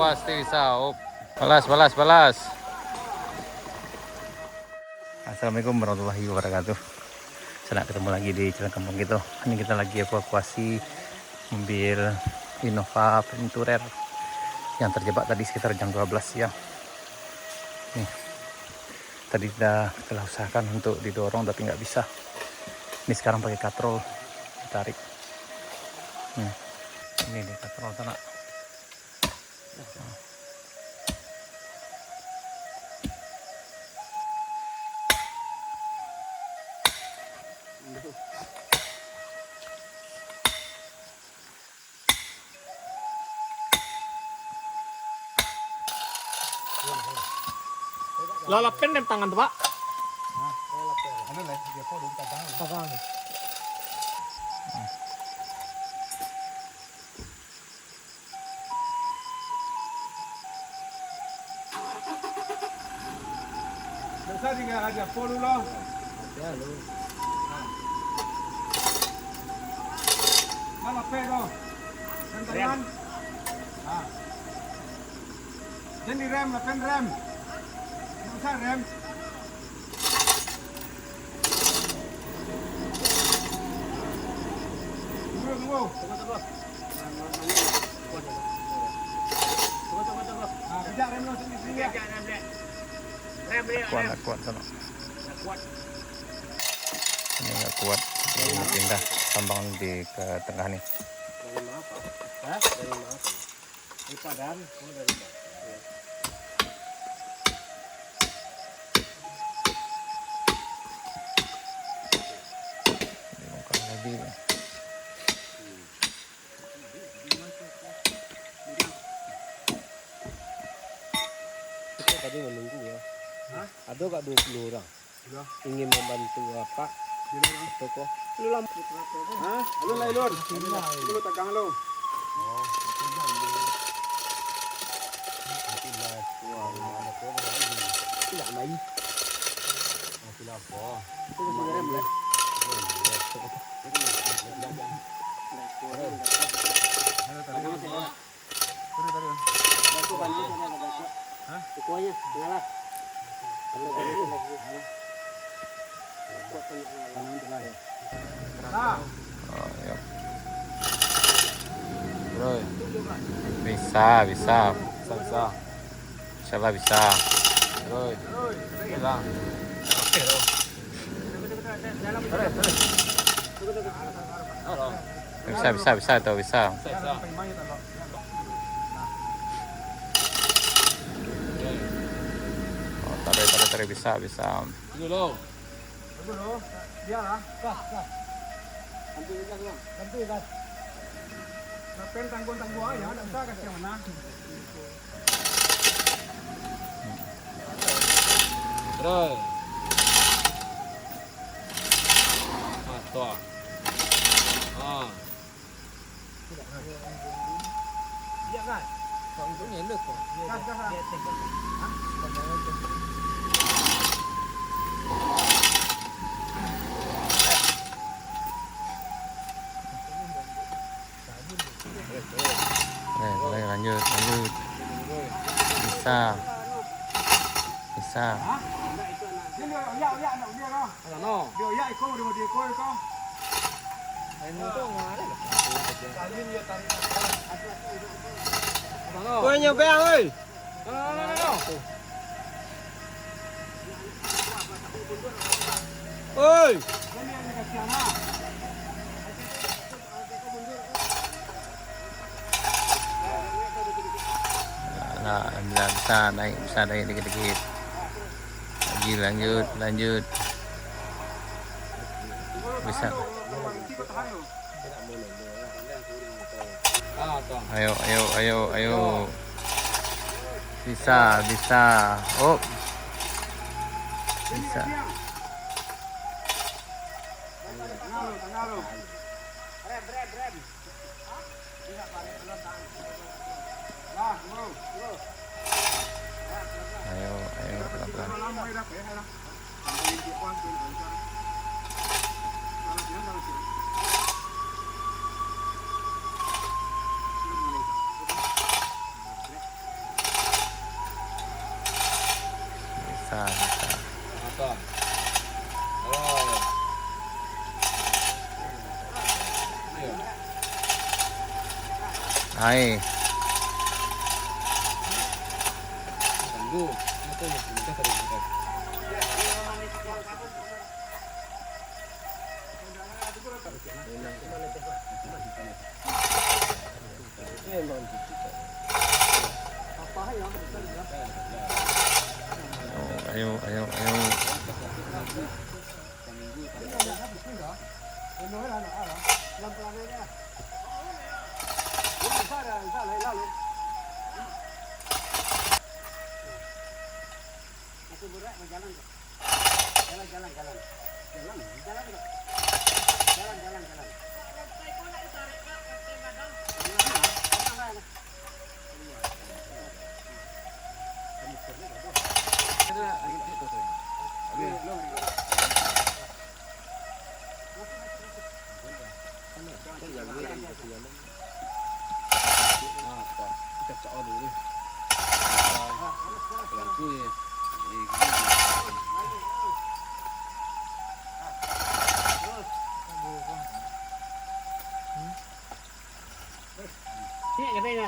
pasti bisa. Oh, balas. Assalamualaikum warahmatullahi wabarakatuh. Senang ketemu lagi di channel kampung gitu. Ini kita lagi evakuasi mobil Innova Venturer yang terjebak tadi sekitar jam 12 siang. Nih, tadi telah usahakan untuk didorong tapi nggak bisa. Ini sekarang pakai katrol ditarik. Ini di katrol sana. Lalapin dan tangan tuh pak. Bisa tinggal aja polu loh. Lalapin loh. Dan tangan. Jadi rem, lapin rem. Bisa rem. Tunggu. Kejap rem lo sini. Kuat sana. Ini nggak kuat. Ini pindah tambang ke tengah nih. Dari mana pak? Dari mana? Di Padang. Oh dari Padang. Dibongkar lagi. Kita tadi menunggu ya. Ada gak 20 orang? Ingin membantu apa? Toko. Lu lampu. Lu lai lur. Lu tegang lu. Tidak main. Oh, ya. Bro. Bisa. Insyaallah bisa. Bro. Hilang. Bisa. Oh, tarik bisa. Dulu. Dia lah. Bantu kan. Lapin tanggung aja, enggak usah kasih mana. Terus. Tuh. Iya kan? Untuk nyeluk kok. Lanjut. Bisa. Ôi nhiều bé ơi. Ôi. Nah, bisa naik dikit-dikit. Lanjut. Bisa. Ayo. Bisa. Oh. Bisa. Ayo pelan-pelan. Bisa, bisa. Apa? Oh. Ayo. Hai. Tunggu. Itu yang kita tadi kita. Oh, ayo, ayo, ayo. Kita cakap dulu. Yang kuih. Ini katanya.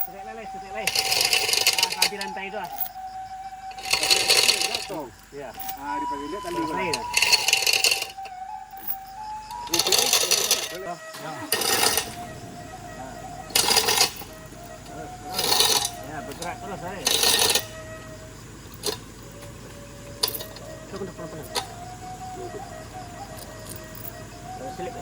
Setek lelai. Sampai lantai itu. Ya. Ah, di pagi lihat tadi. Selesai dah. Ya, bergerak terus saya. Cukup pelan-pelan. Selip.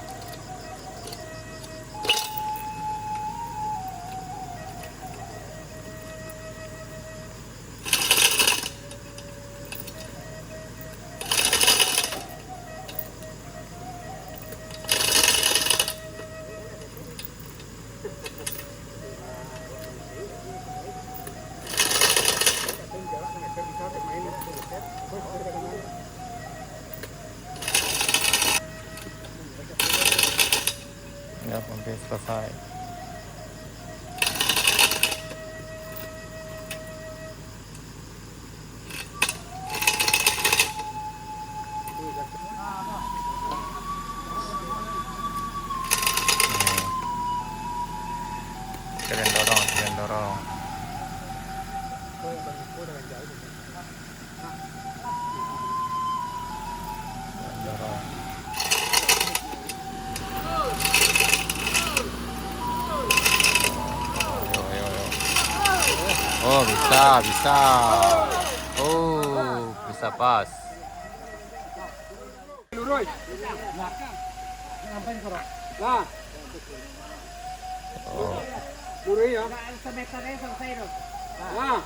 Ya, sampai selesai. Kalian dorong, kalian dorong. Kalian dorong. Ayo, ayo, ayo. Oh, bisa, bisa. Oh, bisa pas. Lurus. Nah, Oh, lurus ya. Semeternya selesai tu. Nah.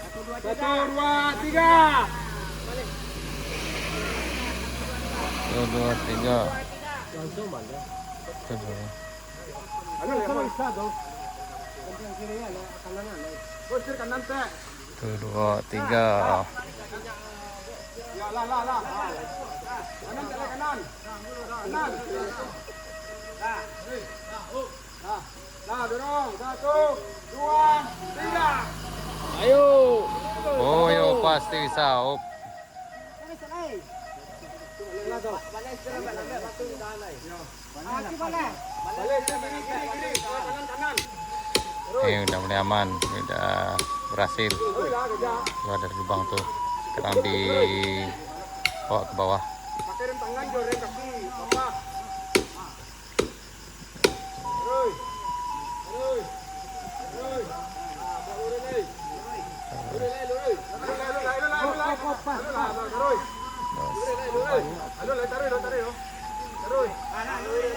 1, 2, 3. 1, 2, 3. Langsung mana? Ano sama isa do. Yang kiri ya, kanan. Posir kanan teh. 1, 2, 3. Ya, lah. Kanan teh kanan. Kanan. Nah, dorong. 1, 2, 3. Ayo. Oh, yo, pasti bisa. Oh, Balik kiri. Kanan. udah mulai aman. Udah berhasil keluar dari lubang tuh. Sekarang dibawa ke bawah. Pakai rem tangan, jo, rem kaki. Papa. Terus. Ah, bawa lurus ni. Lurus. Taruh. Terus.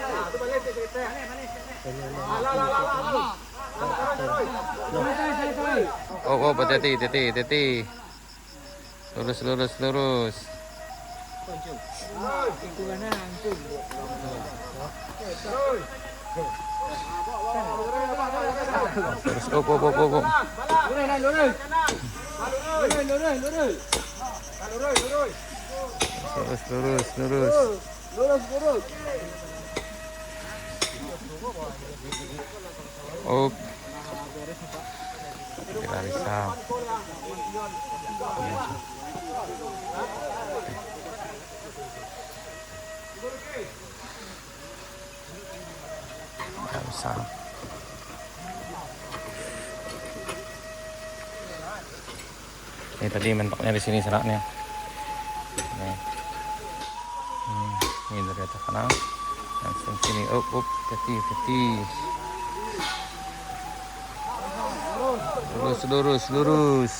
Ah, tu balik sikit. Oh, hati-hati. Lurus. Terus, oh. Lurus. Oh. bisa. Ya. Nggak bisa. Ini tadi mentoknya di sini seraknya. Nih. Ini dari atas sana. Langsung sini. Hati-hati. Lurus.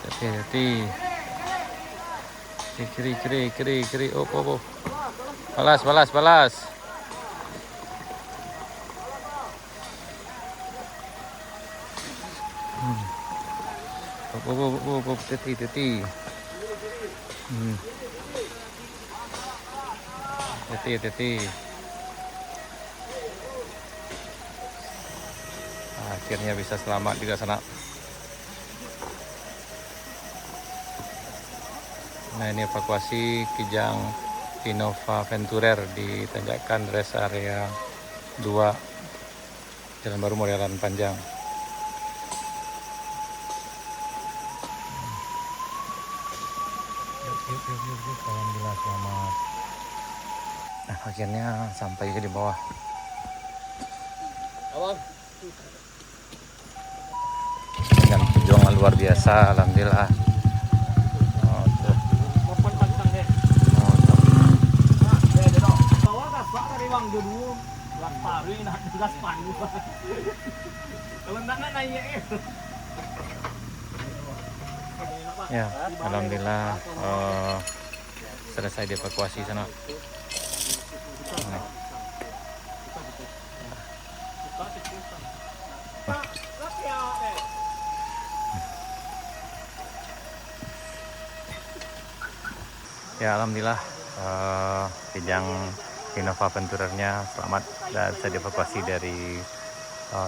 Hati-hati. Kiri. Oh. Balas. Oh, hati-hati. Hati-hati. Akhirnya bisa selamat juga sana. Nah, ini evakuasi Kijang Innova Venturer di tanjakan rest area 2 Jalan Baru Modern Panjang. Yuk. Alhamdulillah selamat. Nah, akhirnya sampai ke di bawah. Dengan perjuangan luar biasa, alhamdulillah. Ya, alhamdulillah selesai dievakuasi sana. Ya, alhamdulillah Kijang Innova Venturernya selamat dan bisa dievakuasi dari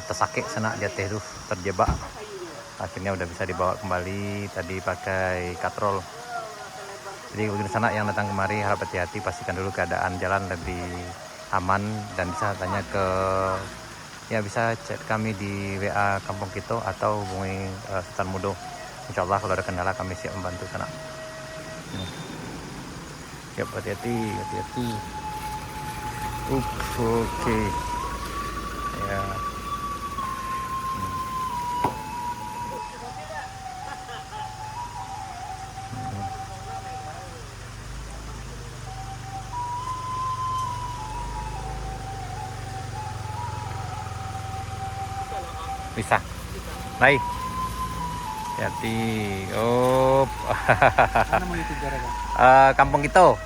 Tesake sana Jateh tuh terjebak. Akhirnya udah bisa dibawa kembali tadi pakai katrol. Jadi bagi sana yang datang kemari harap hati-hati, pastikan dulu keadaan jalan lebih aman dan bisa tanya bisa chat kami di WA Kampung Kito atau hubungi Sultan Mudo. Insyaallah kalau ada kendala kami siap membantu sana. Siap, hati-hati. Oke. Ya. Bisa. Baik. Hati. Mana mau itu jarak? Kampung Kito.